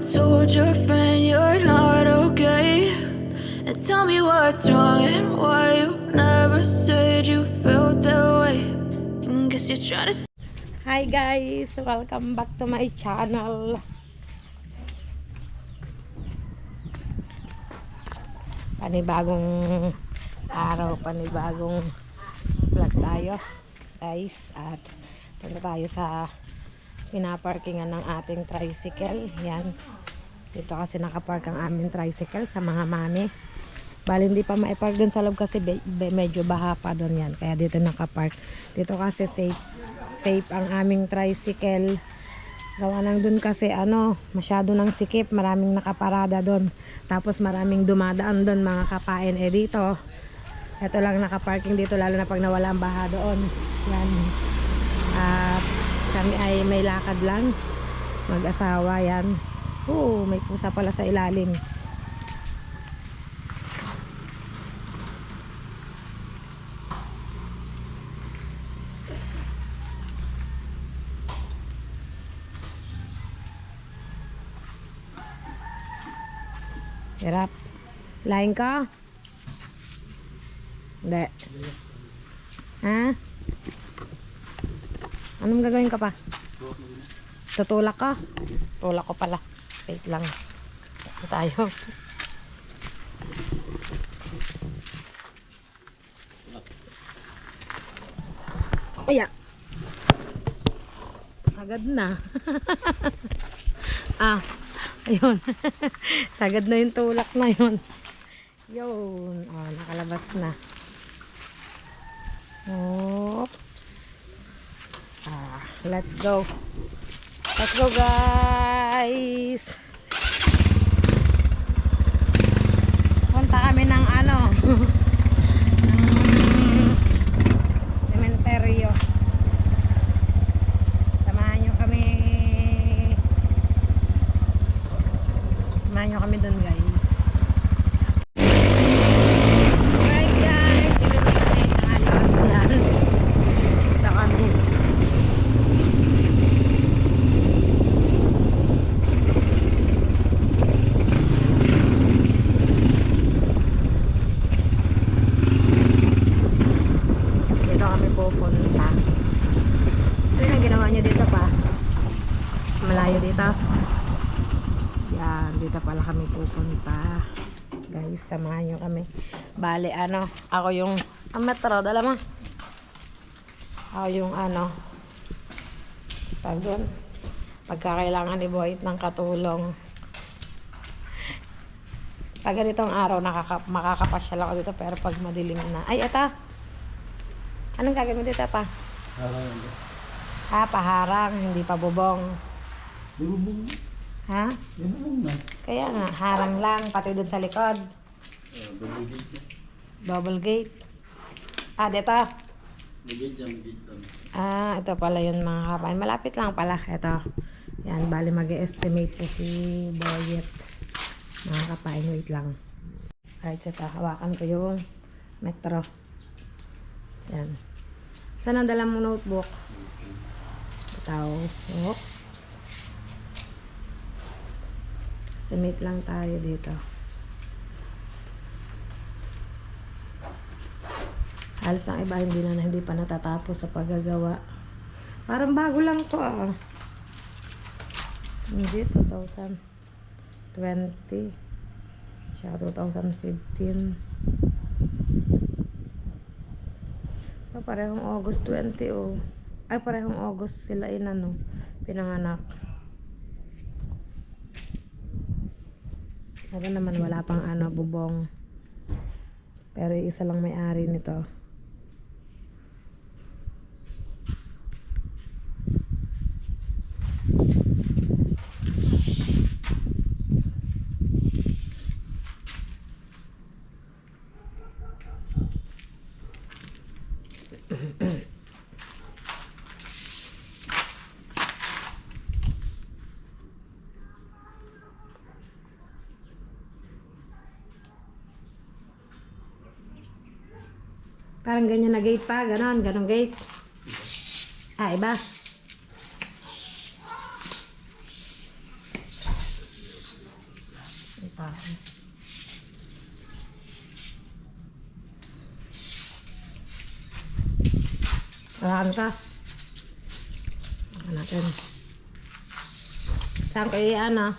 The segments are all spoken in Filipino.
told your friend you're not okay? And tell me what's wrong and why you never said you felt that way. And guess you're trying to. Hi guys! Welcome back to my channel. Panibagong araw, panibagong vlog tayo guys. At punta tayo sa pinaparkingan ng ating tricycle. Yan. Dito kasi nakapark ang aming tricycle sa mga mami. Bali hindi pa maipark dun sa loob kasi medyo baha pa dun yan. Kaya dito nakapark. Dito kasi safe ang aming tricycle. Gawa lang dun kasi masyado ng sikip. Maraming nakaparada dun. Tapos maraming dumadaan dun mga kapain. Dito, ito lang nakaparking dito lalo na pag nawala ang baha doon. Yan. At kami ay may lakad lang. Mag-asawa yan. May pusa pala sa ilalim. Hirap. Lain ka? Hindi. Ha? Anong gagawin ka pa? Tutulak ka? Tulak ko pala. Wait lang. Ito tayo. Aya. Sagad na. Ayun. Sagad na yung tulak na yun. Yun. Nakalabas na. Oops. Let's go. Let's go guys. Punta kami ng sementeryo. Samahan nyo kami dun guys. Alright guys, dito kami dito kami. Dito kami pupunta. Ito yung ginawa nyo dito pa. Malayo dito. Yan, dito pala kami pupunta. Guys, samahan nyo kami. Bale, ako yung metro, dala mo. Ako yung tag doon. Pagkakailangan ni Boyt ng katulong. Pag ganitong araw, makakapasyal ako dito. Pero pag madilim na. Ay, eto. Anong gagawin mo dito pa? Harang. Paharang. Hindi pa bubong. Bubong. Ha? Bubong na. Kaya nga, harang lang. Pati doon sa likod. Double gate na. Double gate. Dito. May gate yan, may gate lang. Ito pala yun mga kapain. Malapit lang pala. Ito. Yan, bali mag-estimate po si Boyet. Mga kapain, wait lang. Alright, ito. Hawakan ko yung metro. Yan. Saan ang dala mong notebook? Ito. Oops. Estimate lang tayo dito. Halos ang iba hindi pa natatapos sa paggagawa. Parang bago lang to Hindi, 2020. Siya 2015. Parehong August 20 Ay, parehong August sila pinanganak. Ito naman wala pang bubong. Pero isa lang may-ari nito. Parang ganyan na gate pa, ganon gate. Iba. basahin. Alam ka? Ayan natin. Saan kayo ano?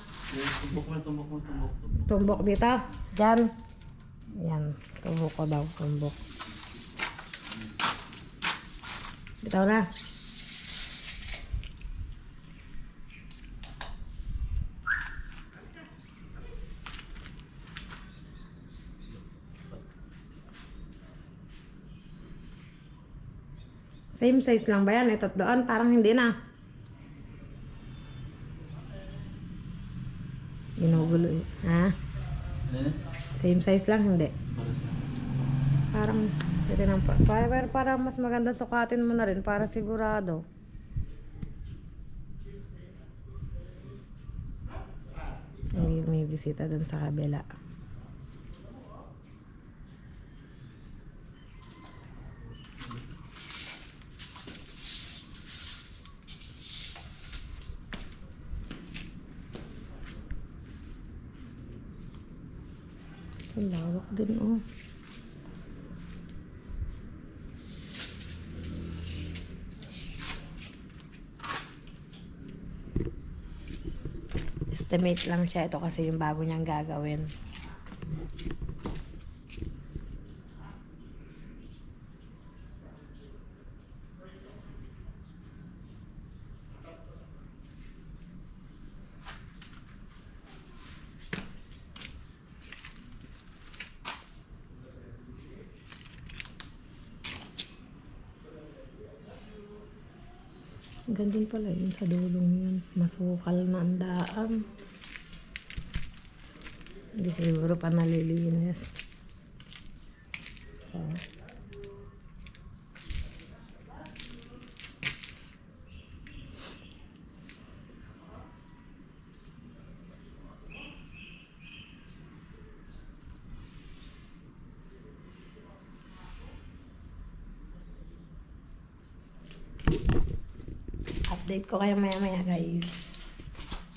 Tumbok mo, tumbok mo, tumbok. Tumbok dito? Diyan. Yan. Tumbok ko daw. Tumbok. Bitaw na. Same size lang ba yan? Ito't doon? Parang hindi na. Ginugulo eh. Ha? Same size lang? Hindi. Para sa... Parang, ito lang para mas maganda sukatin mo na rin para sigurado. May bisita dun sa kabila. Ang lawak din oh. Estimate lang siya. Ito kasi yung bago niyang gagawin. Gandun pala yun sa dulong yun. Masukal na ang daan. Hindi siguro pa nalilinis. Oh. Update ko kayo maya guys.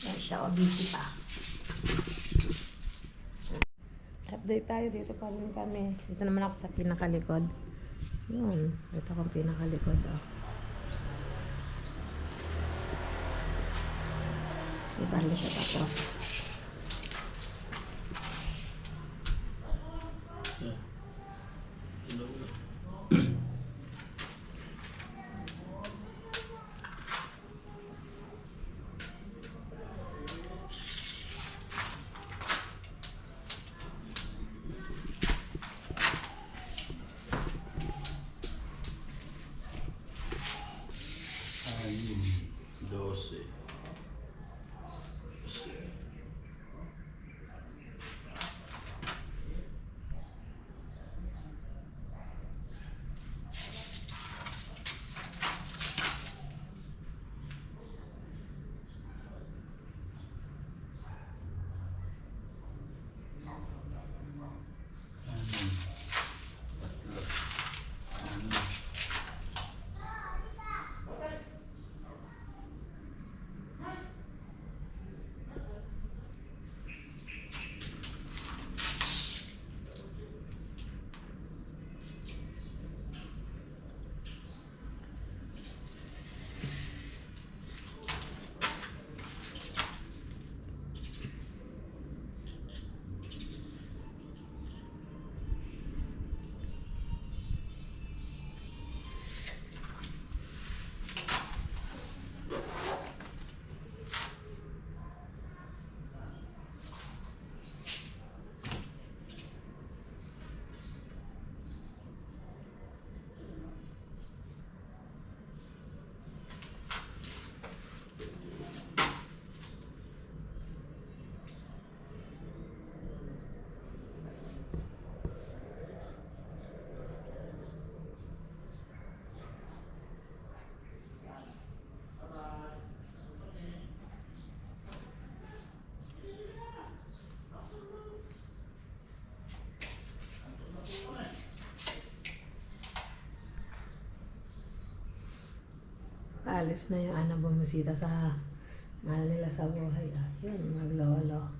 Yan siya, busy pa. Update tayo, dito pa rin kami. Dito naman ako sa pinakalikod. Yun, dito akong pinakalikod. Oh. Ibali siya tapos. Alis na yung anak bumisita sa mahal nila sa buhay. Ah. Yun, maglolo.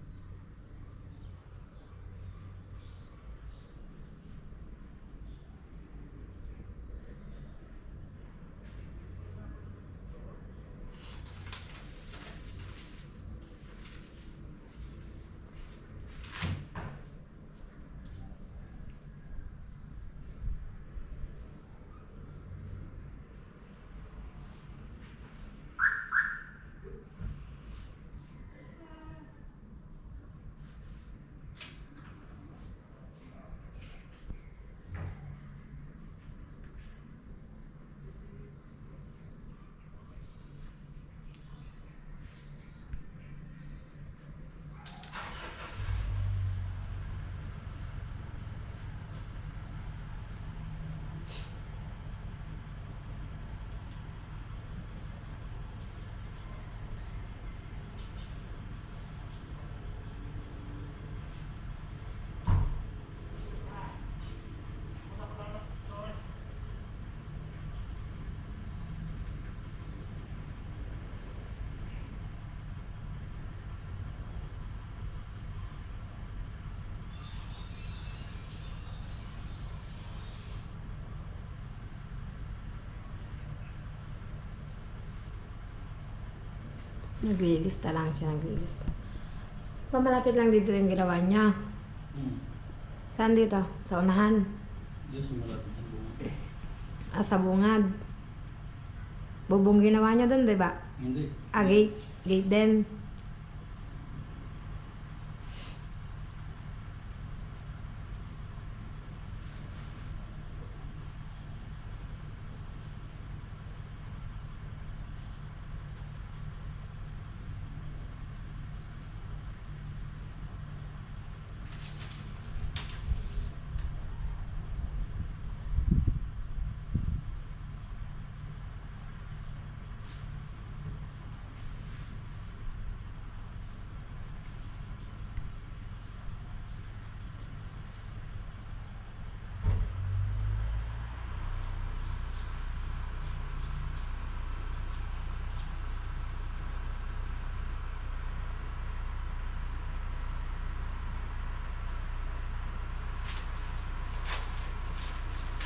Naglilista lang siya, naglilista. Pamalapit lang dito yung ginawa niya. Saan dito? Sa unahan? Diyan sa malapit ng bunga. Sa bungad. Bubong ginawa niya doon, di ba? Hindi. Gate. Gate din.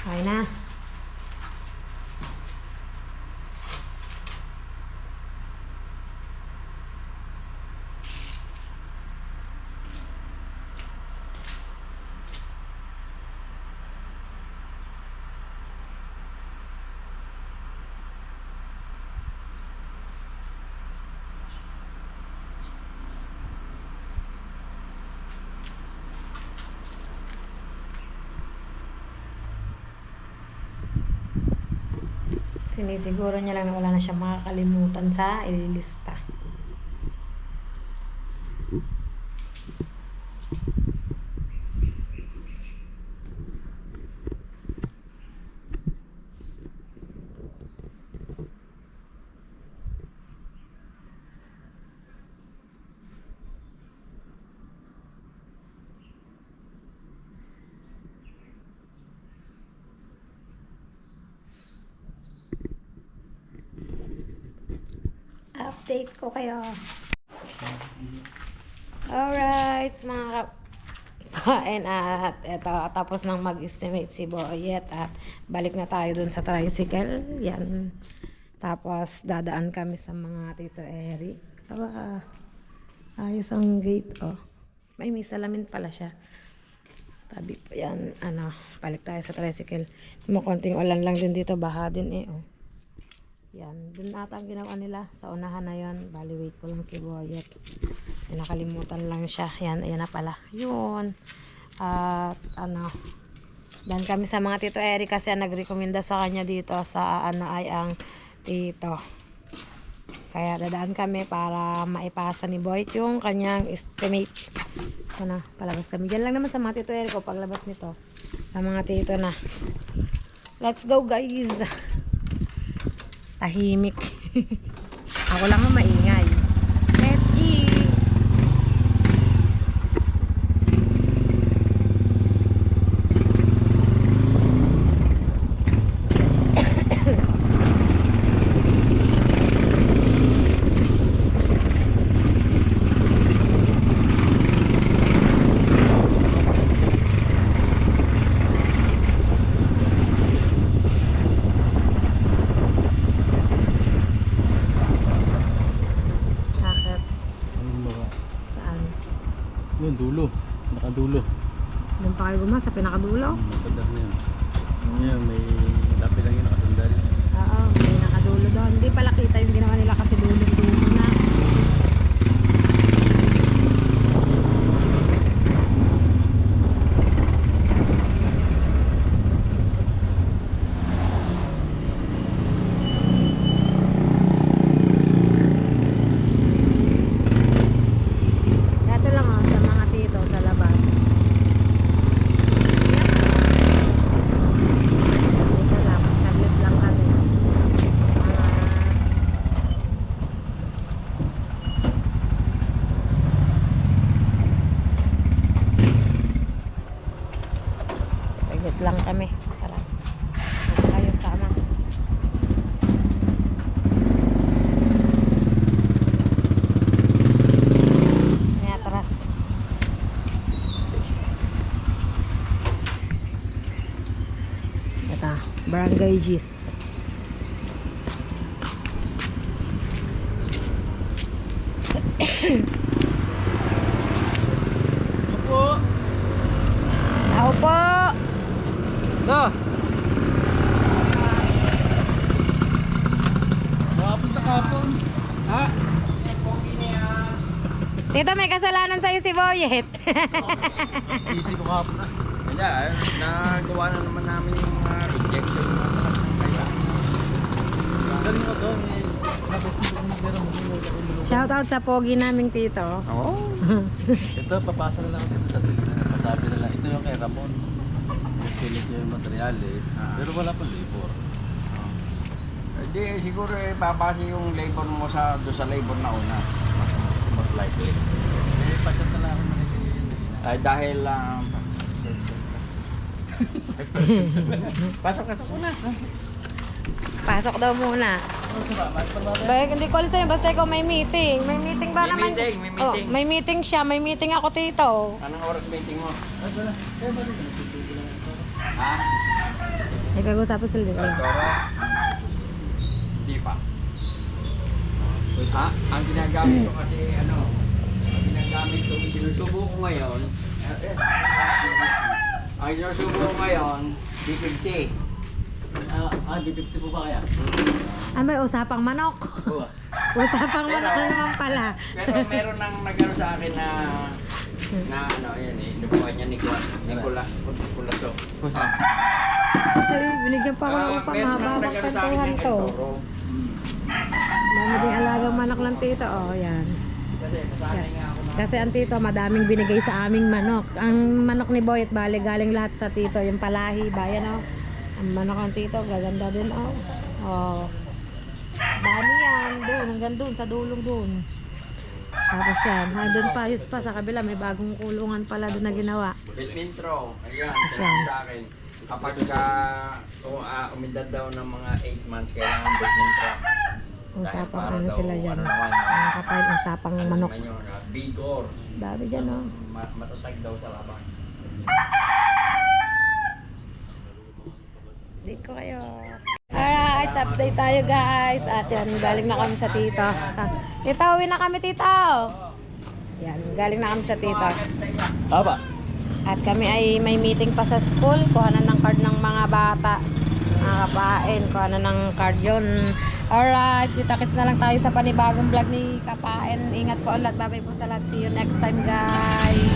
Okay na. Sinisiguro niya lang na wala na siyang makakalimutan sa ililista. Update ko kayo. Alright, mga kain at eto, tapos nang mag-estimate si Boyet at balik na tayo dun sa tricycle. Yan. Tapos dadaan kami sa mga Tito Eric. Aba, ayos ang gate, oh. May salamin pala siya. Tabi po yan, balik tayo sa tricycle. Konting ulan lang din dito, baha din eh, oh. Yan, dun ata ang ginawa nila sa unahan na yon. Bali, wait ko lang si Boyet. Nakalimutan lang siya. Yan, ayan na pala. Yun. At dan kami sa mga Tito Eric kasi nagrekomenda sa kanya dito sa ay ang tito. Kaya dadaan kami para maipasa ni Boyet yung kanyang estimate. Palabas kami. Diyan lang naman sa mga Tito Eric o paglabas nito. Sa mga tito na. Let's go, guys! Tahimik. Ako lang ang maingay. Let's go! Yun, dulo. Nakadulo. Doon pa kayo sa pinakadulo? Matanda na yun. Yan, may lapit lang yun, nakatundal. Oo, may nakadulo doon. Hindi pala kita yung ginawa nila kasi dulo-dulo na. Ito lang sa mga tito sa labas. Ito lang, saglit lang kami. Saglit lang kami. Tara. Tayo sama. May atras. Ito, Barangay Gis. Opo. Tao po! Sa? Nakapunta kapon. Ha? Tito, may kasalanan sa'yo si Boyet. Easy ko kapon na. Kaya, nagawa na naman namin yung injection na kailangan. Galing ko to. Tapos nito kung meron mo. Shoutout sa pogi naming tito. Oo. Ito, papasa na lang ako dito sa tingin. Pasabi na lang. Ito yung kay Ramon. Pilit yung materials. Pero wala pang labor. Hindi, siguro papasa yung labor mo doon sa labor na una. Most likely. Eh, pagkat na lang ako Ay, dahil pasok ko na. Pasok daw muna. Ba, hindi ko alam sa'yo, basta ikaw may meeting. May meeting ba May naman? meeting, may Oh, meeting. may meeting siya, may meeting ako tito. Anong oras meeting mo? Ha? May pag-usapan sila dito. Toro? Hindi pa. Ha? Ang ginagamit ko kasi ang ginagamit ko, sinusubo ko ngayon, ang sinusubo ko ngayon, B50. B50 po ba kaya? Ah, may usapang manok. Oo. Usapang manok na naman pala. Pero meron nang nagano sa akin na yan lubuhan niya Nicolas. Kasi binigyan pa ako upang Meron nang mahabang nagano sa akin kantuhan ng to. Toro. Dami ding alagang manok lang tito. Oh, yan. Kasi nasanay nga ako na. Kasi ang tito, madaming binigay sa aming manok. Ang manok ni Boyet, bali galing lahat sa tito. Yung palahi ba, yan oh. Ang manok ng tito, gaganda din oh. Oh. Dami yan, doon, hanggang doon, sa dulong doon. Tapos yan, doon pa, yun pa sa kabila, may bagong kulungan pala doon na ginawa. Bilmintro, ayan, sinabi sa akin. Kapag umidad daw ng mga 8 months, kailangan Bilmintro. Usapang ano sila dyan. Ang kapal, usapang manok. Bigor. Dami dyan oh. Matatag daw sa laban. Hindi ko kayo. Alright, update tayo guys. At yan, galing na kami sa tito. Tito, uwi na kami tito. Yan, galing na kami sa tito. Aba. At kami ay may meeting pa sa school. Kuhanan ng card ng mga bata. Mga kapain. Kuhanan ng card yun. Alright, kita-kits na lang tayo sa panibagong vlog ni Kapain. Ingat po ulit. Bye-bye po sa lahat. See you next time guys.